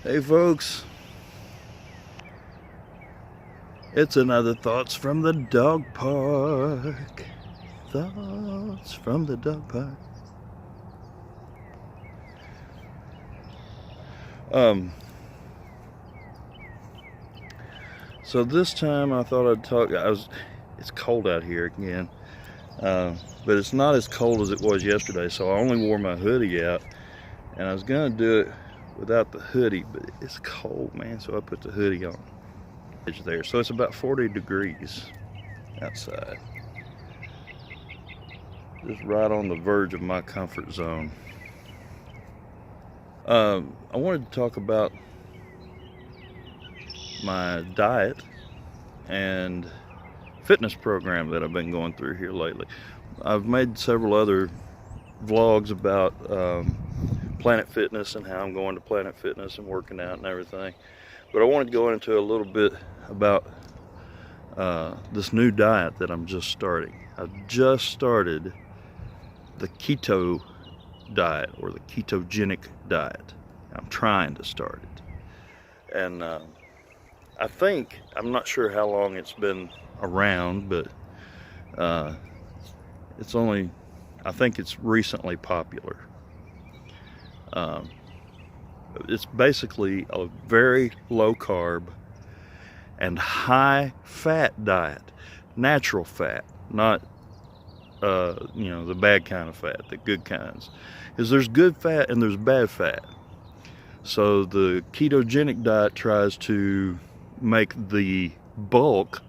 Hey folks, it's another Thoughts from the Dog Park. Thoughts from the Dog Park. So this time I thought I'd talk. It's cold out here again, but it's not as cold as it was yesterday. So I only wore my hoodie out, and I was gonna do it without the hoodie, but it's cold, man. So I put the hoodie on. It's there, so it's about 40 degrees outside. Just right on the verge of my comfort zone. I wanted to talk about my diet and fitness program that I've been going through here lately. I've made several other vlogs about Planet Fitness and how I'm going to Planet Fitness and working out and everything, but I wanted to go into a little bit about this new diet that I'm just starting. I've just started the keto diet, or the ketogenic diet. I'm trying to start it, and I'm not sure how long it's been around, but I think it's recently popular. It's basically a very low carb and high fat diet, natural fat, not the bad kind of fat, the good kinds. Because there's good fat and there's bad fat. So the ketogenic diet tries to make the bulk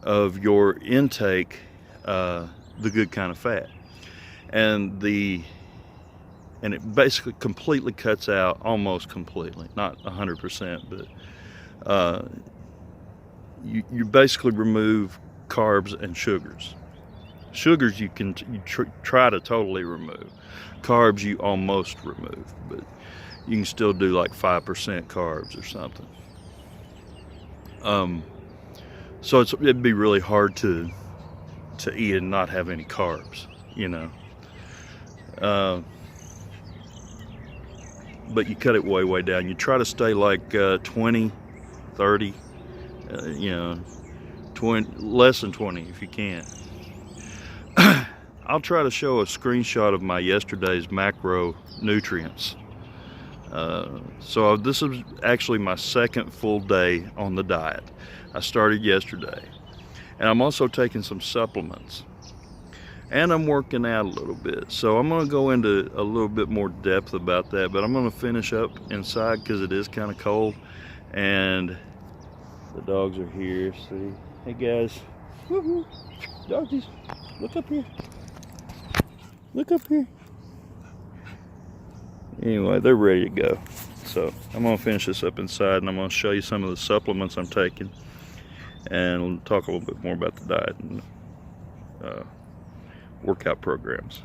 of your intake the good kind of fat, and it basically completely cuts out, almost completely, not 100%, but you basically remove carbs and sugars. Sugars you try to totally remove. Carbs you almost remove, but you can still do like 5% carbs or something. So it'd be really hard to eat and not have any carbs, but you cut it way down. You try to stay like 20, 30, 20, less than 20 if you can. I'll try to show a screenshot of my yesterday's macronutrients. So this is actually my second full day on the diet. I started yesterday, and I'm also taking some supplements, and I'm working out a little bit. So I'm going to go into a little bit more depth about that, but I'm going to finish up inside because it is kind of cold, and the dogs are here. See, hey guys, woohoo, doggies, look up here. Look up here. Anyway, they're ready to go. So I'm going to finish this up inside, and I'm going to show you some of the supplements I'm taking, and talk a little bit more about the diet and workout programs.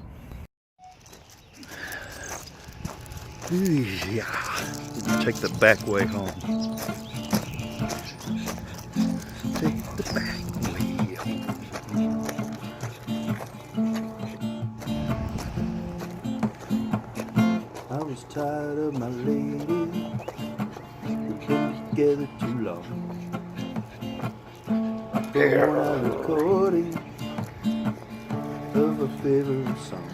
Yeah. Take the back way home. Take the back way home. I was tired of my lady, we've been together too long. I don't want a recording of a favorite song.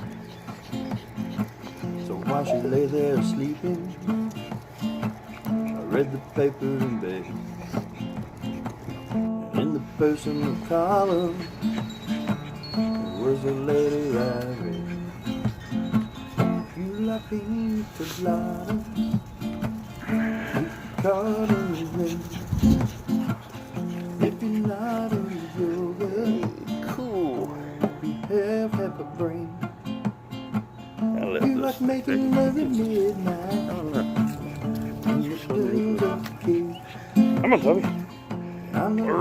So while she lay there sleeping, I read the paper in bed. And in the personal column, there was a letter I read. La pizza blada, caught in the rain. If you're not in yoga, cool. We have a brain. You like making love at midnight. Come on, Toby. I'm the one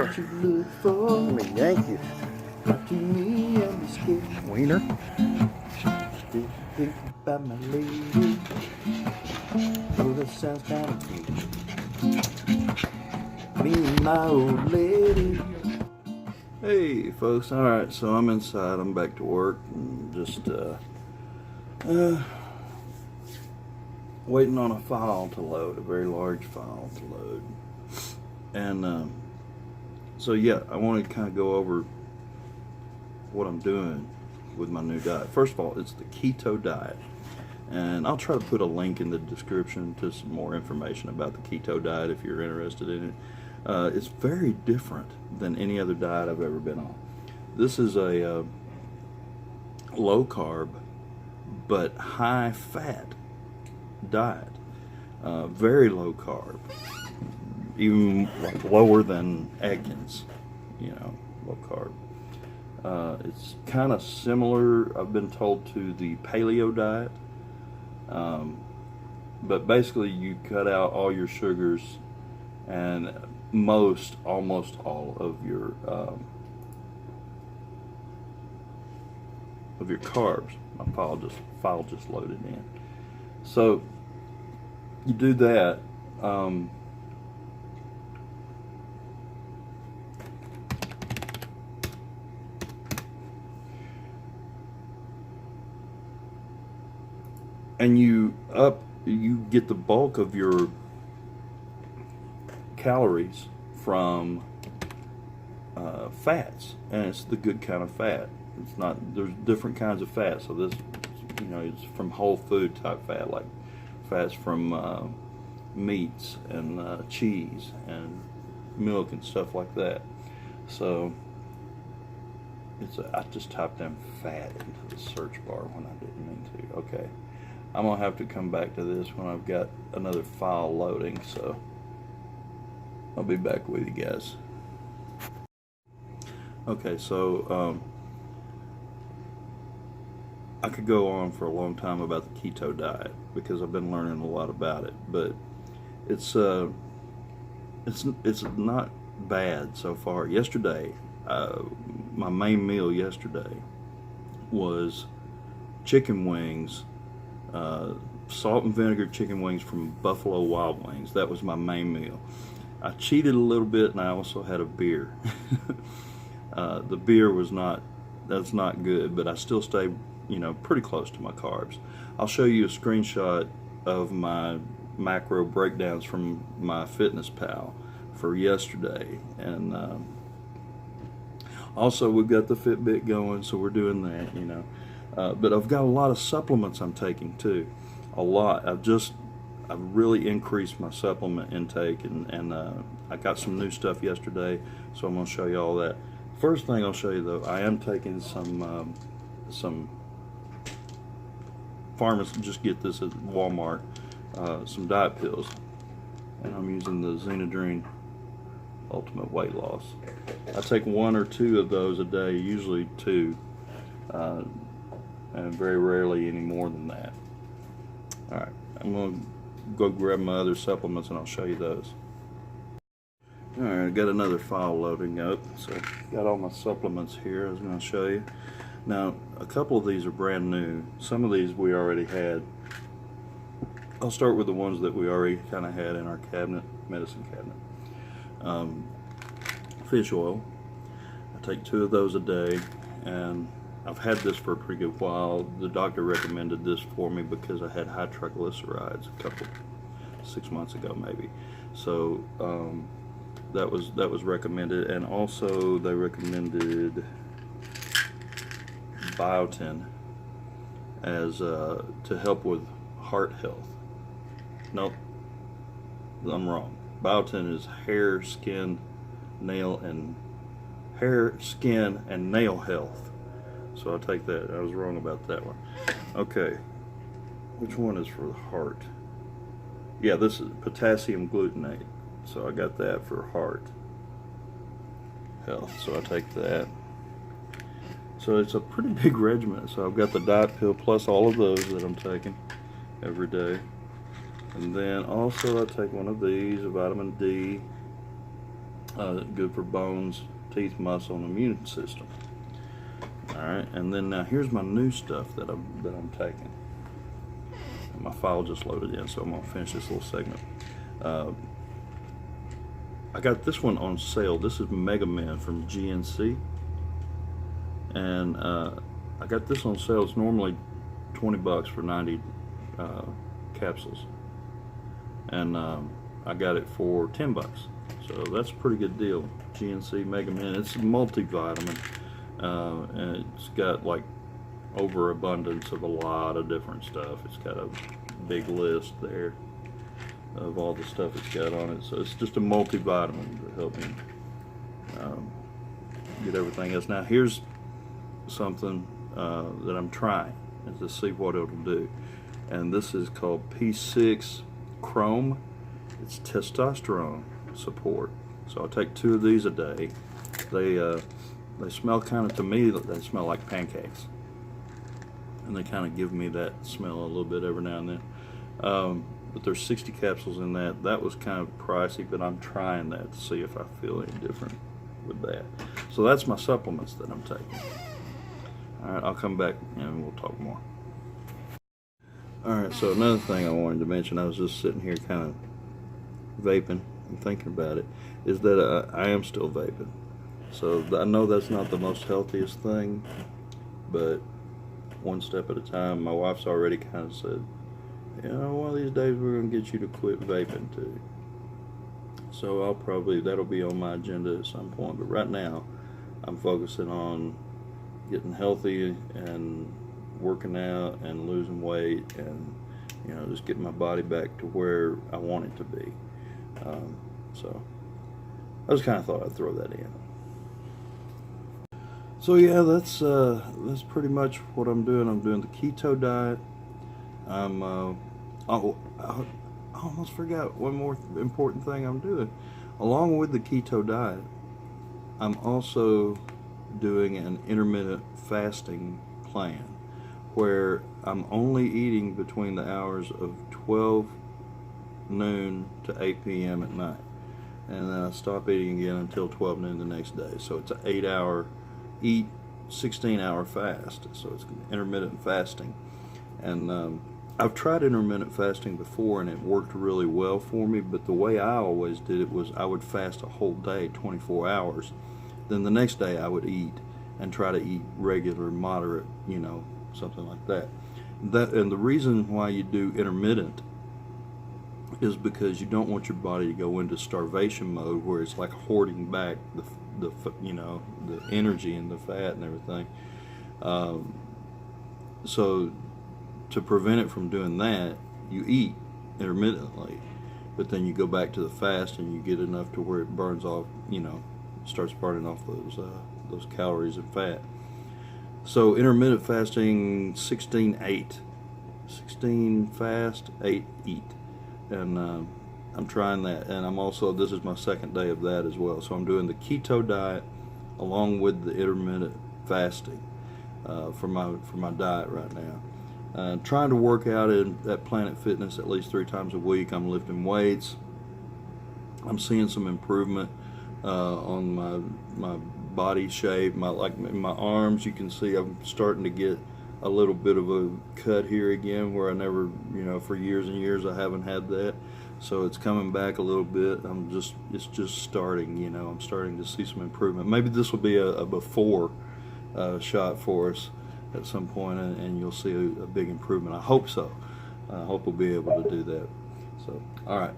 that you look for. Let me yank you. Talk to me and be scared. Wiener. Think about my lady. Oh, that sounds kind of cute. Me and my old lady. Hey folks, alright, so I'm inside, I'm back to work, and just waiting on a file to load, a very large file to load. And so yeah, I want to kind of go over what I'm doing with my new diet. First of all, it's the keto diet, and I'll try to put a link in the description to some more information about the keto diet if you're interested in it. It's very different than any other diet I've ever been on. This is a low carb but high fat diet. Very low carb, even like lower than Atkins, low carb. It's kind of similar, I've been told, to the paleo diet, but basically you cut out all your sugars and almost all of your carbs. My file just loaded in. So you do that. And you get the bulk of your calories from fats, and it's the good kind of fat. It's not, there's different kinds of fat. So this, it's from whole food type fat, like fats from meats and cheese and milk and stuff like that. So I just typed in fat into the search bar when I didn't mean to. Okay, I'm gonna have to come back to this when I've got another file loading, so I'll be back with you guys. Okay, so I could go on for a long time about the keto diet because I've been learning a lot about it, but it's not bad so far. Yesterday, my main meal yesterday was chicken wings, salt and vinegar chicken wings from Buffalo Wild Wings. That was my main meal. I cheated a little bit, and I also had a beer. The beer that's not good, but I still stayed, pretty close to my carbs. I'll show you a screenshot of my macro breakdowns from my Fitness Pal for yesterday, and also we've got the Fitbit going, so we're doing that, but I've got a lot of supplements I'm taking too, a lot. I've really increased my supplement intake, and I got some new stuff yesterday, so I'm going to show you all that. First thing I'll show you though, I am taking some pharmacy, just get this at Walmart, some diet pills, and I'm using the Xenadrine Ultimate Weight Loss. I take 1 or 2 of those a day, usually 2, and very rarely any more than that. Alright, I'm going to go grab my other supplements and I'll show you those. Alright, I got another file loading up, so got all my supplements here I was going to show you. Now, a couple of these are brand new. Some of these we already had. I'll start with the ones that we already kind of had in our cabinet, medicine cabinet. Fish oil. I take 2 of those a day, and I've had this for a pretty good while. The doctor recommended this for me because I had high triglycerides 6 months ago maybe. So that was recommended, and also they recommended biotin as to help with heart health. Nope, I'm wrong. Biotin is hair, skin, and nail health. So I'll take that. I was wrong about that one. Okay, which one is for the heart? Yeah, this is potassium glutamate. So I got that for heart health. So I take that. So it's a pretty big regimen. So I've got the diet pill plus all of those that I'm taking every day. And then also I take one of these, a vitamin D, good for bones, teeth, muscle, and immune system. Alright, and then now here's my new stuff that I'm taking. And my file just loaded in, so I'm going to finish this little segment. I got this one on sale. This is Mega Man from GNC. And I got this on sale. It's normally $20 for 90 capsules, and I got it for $10. So that's a pretty good deal. GNC Mega Man. It's a multivitamin, and it's got like overabundance of a lot of different stuff. It's got a big list there of all the stuff it's got on it. So it's just a multivitamin to help me get everything else. Now here's something that I'm trying and to see what it'll do. And this is called P6 Chrome. It's testosterone support. So I'll take 2 of these a day. They smell kind of, to me, they smell like pancakes. And they kind of give me that smell a little bit every now and then. But there's 60 capsules in that. That was kind of pricey, but I'm trying that to see if I feel any different with that. So that's my supplements that I'm taking. Alright, I'll come back and we'll talk more. Alright, so another thing I wanted to mention, I was just sitting here kind of vaping and thinking about it, is that I am still vaping. So I know that's not the most healthiest thing, but one step at a time. My wife's already kind of said, you know, one of these days we're going to get you to quit vaping too. So that'll be on my agenda at some point, but right now I'm focusing on getting healthy and working out and losing weight and, you know, just getting my body back to where I want it to be. So I just kind of thought I'd throw that in. So yeah, that's pretty much what I'm doing. I'm doing the keto diet. I almost forgot one more important thing I'm doing. Along with the keto diet, I'm also doing an intermittent fasting plan where I'm only eating between the hours of 12 noon to 8 p.m. at night. And then I stop eating again until 12 noon the next day. So it's an 8-hour eat, 16-hour fast. So it's intermittent fasting. And I've tried intermittent fasting before and it worked really well for me, but the way I always did it was I would fast a whole day, 24 hours. Then the next day I would eat and try to eat regular, moderate, you know, something like that. And the reason why you do intermittent is because you don't want your body to go into starvation mode where it's like hoarding back the you know, the energy and the fat and everything. So to prevent it from doing that, you eat intermittently, but then you go back to the fast and you get enough to where it burns off, you know, starts burning off those calories and fat. So intermittent fasting, 16-8, 16 fast, 8 eat, and I'm trying that. And I'm also, this is my second day of that as well. So I'm doing the keto diet along with the intermittent fasting for my diet right now. Trying to work out at Planet Fitness at least 3 times a week. I'm lifting weights. I'm seeing some improvement on my body shape. In my arms, you can see I'm starting to get a little bit of a cut here again where I never, you know, for years and years I haven't had that. So it's coming back a little bit. It's just starting, you know. I'm starting to see some improvement. Maybe this will be a before shot for us at some point, and you'll see a big improvement. I hope so. I hope we'll be able to do that. So, all right,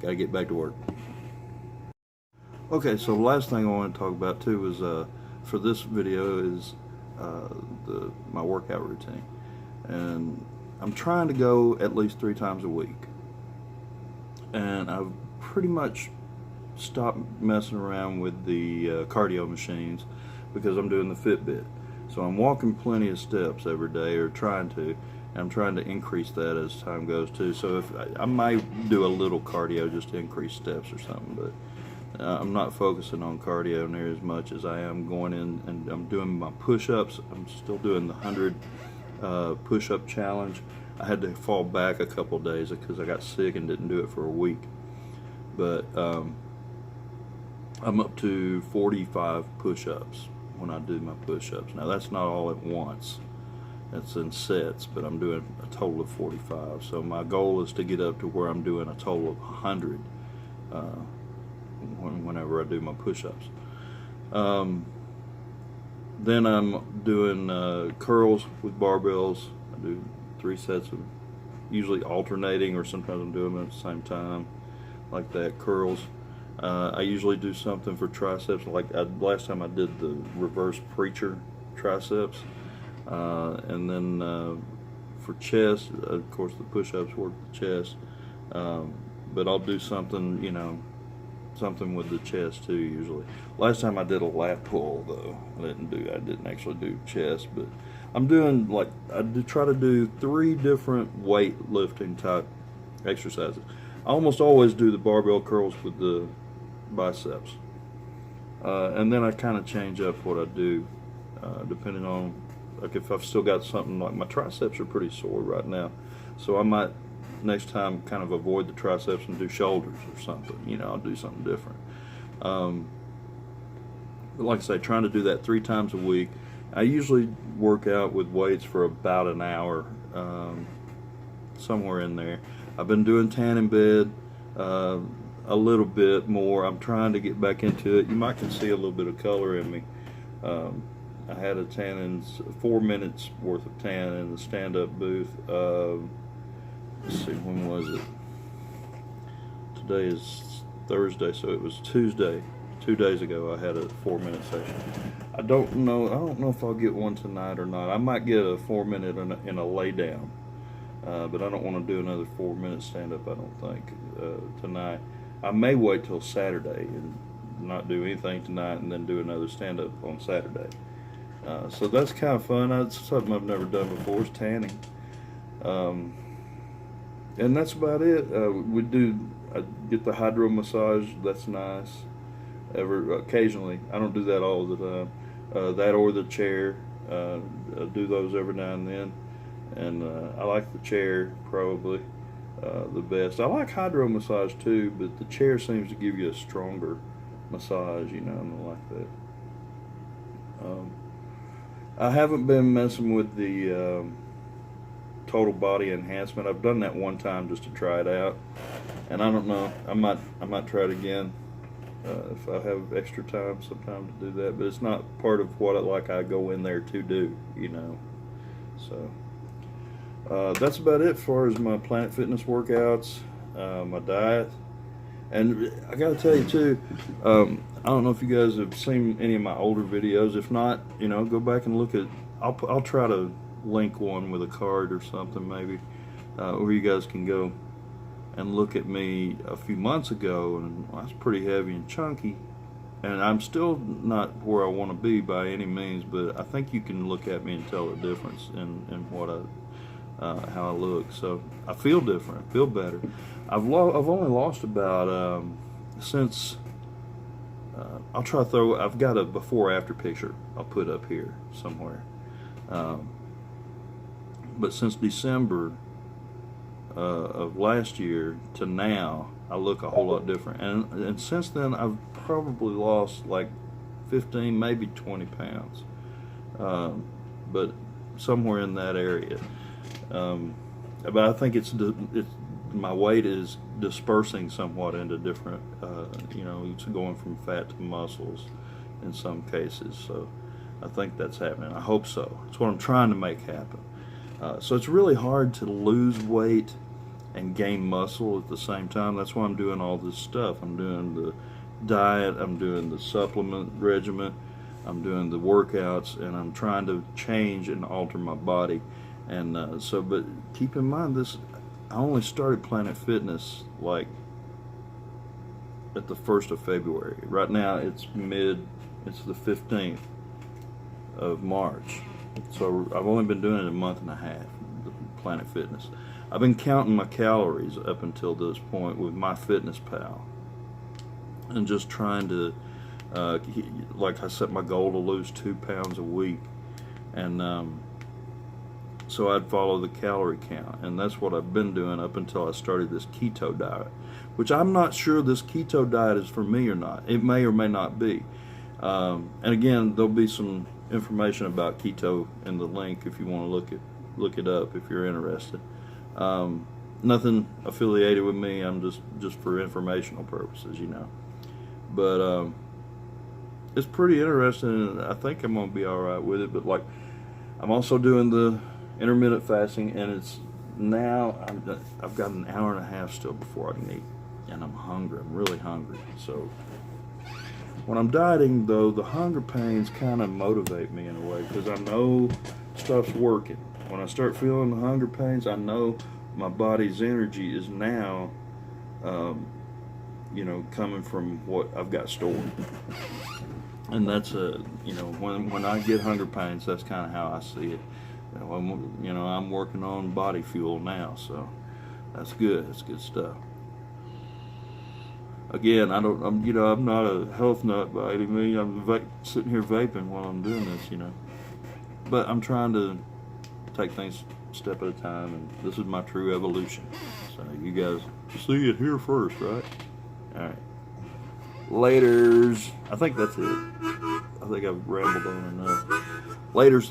gotta get back to work. Okay, so the last thing I want to talk about too is for this video is my workout routine, and I'm trying to go at least 3 times a week, and I've pretty much stopped messing around with the cardio machines because I'm doing the Fitbit. So I'm walking plenty of steps every day, or trying to, and I'm trying to increase that as time goes too. So if I might do a little cardio just to increase steps or something, but I'm not focusing on cardio near as much as I am going in, and I'm doing my push-ups. I'm still doing the 100 push-up challenge. I had to fall back a couple days because I got sick and didn't do it for a week. But I'm up to 45 push-ups when I do my push-ups. Now that's not all at once, that's in sets, but I'm doing a total of 45. So my goal is to get up to where I'm doing a total of 100 whenever I do my push-ups. Then I'm doing curls with barbells. I do 3 sets of usually alternating, or sometimes I'm doing them at the same time, like that. Curls. I usually do something for triceps, like last time I did the reverse preacher triceps, and then for chest, of course the push-ups work the chest, but I'll do something, something with the chest too usually. Last time I did a lat pull though. I didn't actually do chest, but I'm doing try to do 3 different weightlifting type exercises. I almost always do the barbell curls with the biceps, and then I kind of change up what I do depending on, like, if I've still got something, like my triceps are pretty sore right now, so I might next time kind of avoid the triceps and do shoulders or something. I'll do something different. But like I say, trying to do that 3 times a week. I usually work out with weights for about an hour, somewhere in there. I've been doing tan in bed a little bit more. I'm trying to get back into it. You might can see a little bit of color in me. I had a 4 minutes worth of tan in the stand-up booth. Let's see, when was it? Today is Thursday, so it was Tuesday. 2 days ago I had a 4-minute session. I don't know if I'll get one tonight or not. I might get a 4-minute in a lay down, but I don't want to do another 4-minute stand-up, I don't think, tonight. I may wait till Saturday and not do anything tonight and then do another stand-up on Saturday. So that's kind of fun. It's something I've never done before, is tanning. And that's about it. I get the hydro massage. That's nice. Occasionally, I don't do that all the time. That or the chair. I do those every now and then. And I like the chair probably the best. I like hydro massage too, but the chair seems to give you a stronger massage, and I like that. I haven't been messing with the total body enhancement. I've done that one time just to try it out, and I don't know. I might try it again if I have extra time sometime to do that. But it's not part of what I go in there to do, So that's about it as far as my Planet Fitness workouts, my diet. And I gotta tell you too, I don't know if you guys have seen any of my older videos. If not, go back and look at. I'll try to link one with a card or something maybe, where you guys can go and look at me a few months ago, and I was pretty heavy and chunky, and I'm still not where I want to be by any means, but I think you can look at me and tell the difference in what how I look. So I feel different, I feel better. I've only lost about since I'll try to throw. I've got a before after picture I'll put up here somewhere. But since December of last year to now, I look a whole lot different. And since then, I've probably lost like 15, maybe 20 pounds. But somewhere in that area. But I think it's my weight is dispersing somewhat into different, it's going from fat to muscles in some cases. So I think that's happening. I hope so. It's what I'm trying to make happen. So it's really hard to lose weight and gain muscle at the same time. That's why I'm doing all this stuff. I'm doing the diet, I'm doing the supplement regimen, I'm doing the workouts, and I'm trying to change and alter my body. And but keep in mind this, I only started Planet Fitness like at the 1st of February. Right now it's the 15th of March. So I've only been doing it a month and a half, the Planet Fitness. I've been counting my calories up until this point with MyFitnessPal, and just trying to, like I set my goal to lose 2 pounds a week, and so I'd follow the calorie count, and that's what I've been doing up until I started this keto diet, which I'm not sure this keto diet is for me or not. It may or may not be. And again, there'll be some information about keto in the link if you want to look it up if you're interested. Nothing affiliated with me. I'm just for informational purposes, But it's pretty interesting, and I think I'm gonna be all right with it. But like, I'm also doing the intermittent fasting, and it's now I've got an hour and a half still before I can eat, and I'm hungry. I'm really hungry. So when I'm dieting, though, the hunger pains kind of motivate me in a way because I know stuff's working. When I start feeling the hunger pains, I know my body's energy is now, coming from what I've got stored. And that's when I get hunger pains, that's kind of how I see it. I'm working on body fuel now, so that's good. That's good stuff. Again, I'm not a health nut by any means. I'm sitting here vaping while I'm doing this, But I'm trying to take things a step at a time, and this is my true evolution. So you guys see it here first, right? All right. Laters. I think that's it. I think I've rambled on enough. Laters.